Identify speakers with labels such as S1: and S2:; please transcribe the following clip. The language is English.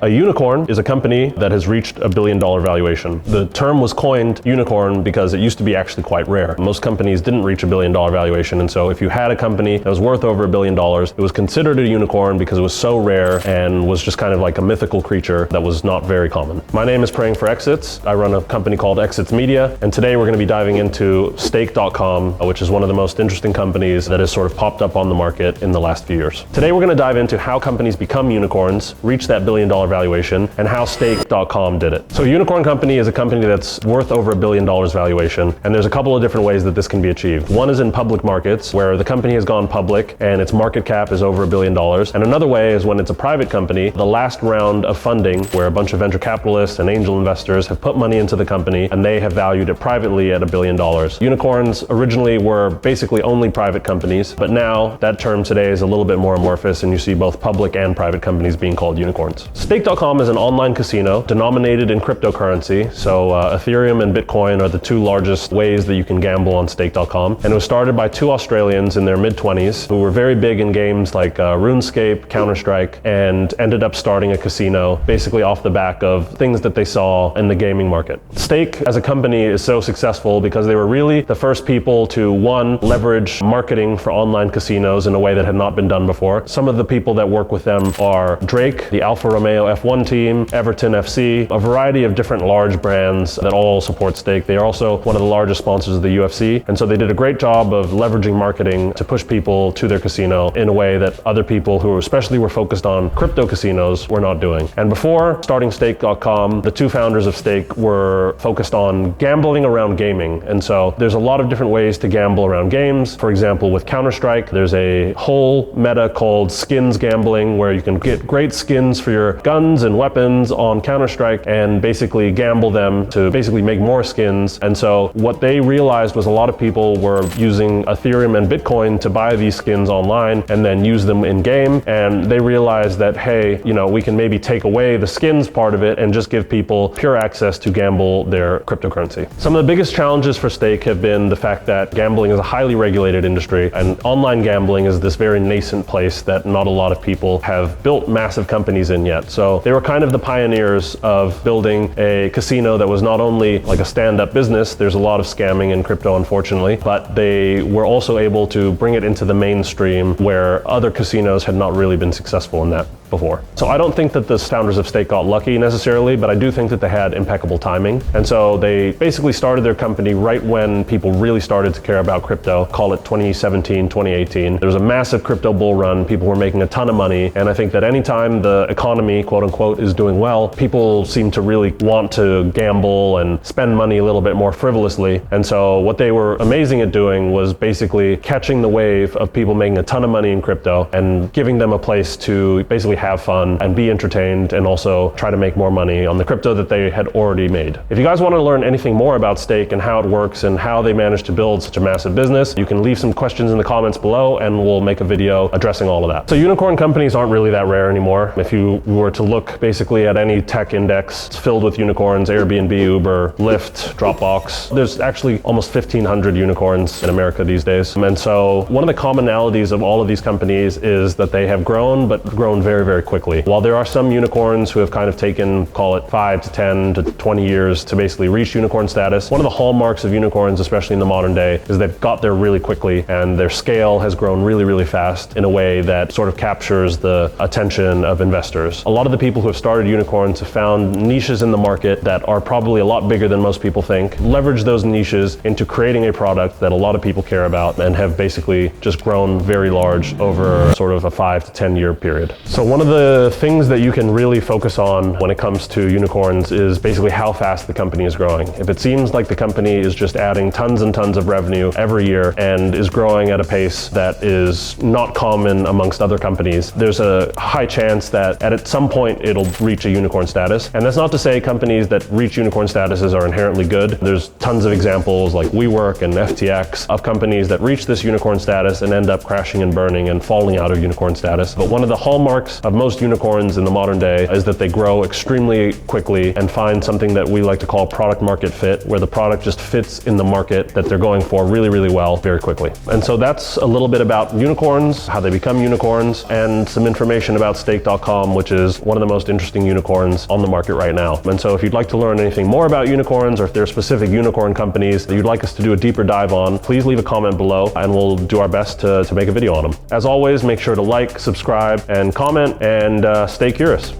S1: A unicorn is a company that has reached $1 billion valuation. The term was coined unicorn because it used to be actually quite rare. Most companies didn't reach $1 billion valuation, and so if you had a company that was worth over $1 billion, it was considered a unicorn because it was so rare and was just kind of like a mythical creature that was not very common. My name is Praying for Exits. I run a company called Exits Media, and today we're going to be diving into stake.com, which is one of the most interesting companies that has sort of popped up on the market in the last few years. Today we're going to dive into how companies become unicorns, reach that $1 billion valuation, and how stake.com did it. So a unicorn company is a company that's worth over $1 billion valuation, and there's a couple of different ways that this can be achieved. One is in public markets, where the company has gone public and its market cap is over $1 billion. And another way is when it's a private company, the last round of funding, where a bunch of venture capitalists and angel investors have put money into the company and they have valued it privately at $1 billion. Unicorns originally were basically only private companies, but now that term today is a little bit more amorphous, and you see both public and private companies being called unicorns. Stake.com is an online casino denominated in cryptocurrency. So Ethereum and Bitcoin are the two largest ways that you can gamble on stake.com. And it was started by two Australians in their mid-20s who were very big in games like RuneScape, Counter-Strike, and ended up starting a casino basically off the back of things that they saw in the gaming market. Stake as a company is so successful because they were really the first people to, one, leverage marketing for online casinos in a way that had not been done before. Some of the people that work with them are Drake, the Alfa Romeo F1 team, Everton FC, a variety of different large brands that all support Stake. They are also one of the largest sponsors of the UFC, and so they did a great job of leveraging marketing to push people to their casino in a way that other people who especially were focused on crypto casinos were not doing. And before starting stake.com, the two founders of Stake were focused on gambling around gaming. And so there's a lot of different ways to gamble around games. For example, with Counter-Strike, there's a whole meta called skins gambling, where you can get great skins for your guns and weapons on Counter-Strike and basically gamble them to basically make more skins. And so what they realized was a lot of people were using Ethereum and Bitcoin to buy these skins online and then use them in game. And they realized that, hey, we can maybe take away the skins part of it and just give people pure access to gamble their cryptocurrency. Some of the biggest challenges for Stake have been the fact that gambling is a highly regulated industry, and online gambling is this very nascent place that not a lot of people have built massive companies in yet. So they were kind of the pioneers of building a casino that was not only like a stand-up business, there's a lot of scamming in crypto unfortunately, but they were also able to bring it into the mainstream where other casinos had not really been successful in that before. So I don't think that the founders of Stake got lucky necessarily, but I do think that they had impeccable timing. And so they basically started their company right when people really started to care about crypto, call it 2017, 2018. There was a massive crypto bull run, people were making a ton of money, and I think that anytime the economy, quote unquote, is doing well, people seem to really want to gamble and spend money a little bit more frivolously. And so what they were amazing at doing was basically catching the wave of people making a ton of money in crypto and giving them a place to basically have fun and be entertained and also try to make more money on the crypto that they had already made. If you guys want to learn anything more about Stake and how it works and how they managed to build such a massive business, you can leave some questions in the comments below and we'll make a video addressing all of that. So unicorn companies aren't really that rare anymore. If you were to look basically at any tech index, it's filled with unicorns: Airbnb, Uber, Lyft, Dropbox. There's actually almost 1,500 unicorns in America these days. And so one of the commonalities of all of these companies is that they have grown, but grown very, very quickly. While there are some unicorns who have kind of taken, call it 5 to 10 to 20 years to basically reach unicorn status, one of the hallmarks of unicorns, especially in the modern day, is they've got there really quickly and their scale has grown really, really fast in a way that sort of captures the attention of investors. A lot of the people who have started unicorns have found niches in the market that are probably a lot bigger than most people think, leverage those niches into creating a product that a lot of people care about, and have basically just grown very large over sort of a 5 to 10 year period. So one of the things that you can really focus on when it comes to unicorns is basically how fast the company is growing. If it seems like the company is just adding tons and tons of revenue every year and is growing at a pace that is not common amongst other companies, there's a high chance that at some point it'll reach a unicorn status. And that's not to say companies that reach unicorn statuses are inherently good. There's tons of examples like WeWork and FTX of companies that reach this unicorn status and end up crashing and burning and falling out of unicorn status. But one of the hallmarks of most unicorns in the modern day is that they grow extremely quickly and find something that we like to call product market fit, where the product just fits in the market that they're going for really, really well very quickly. And so that's a little bit about unicorns, how they become unicorns, and some information about stake.com, which is one of the most interesting unicorns on the market right now. And so if you'd like to learn anything more about unicorns, or if there are specific unicorn companies that you'd like us to do a deeper dive on, please leave a comment below and we'll do our best to make a video on them. As always, make sure to like, subscribe, and comment, and stay curious.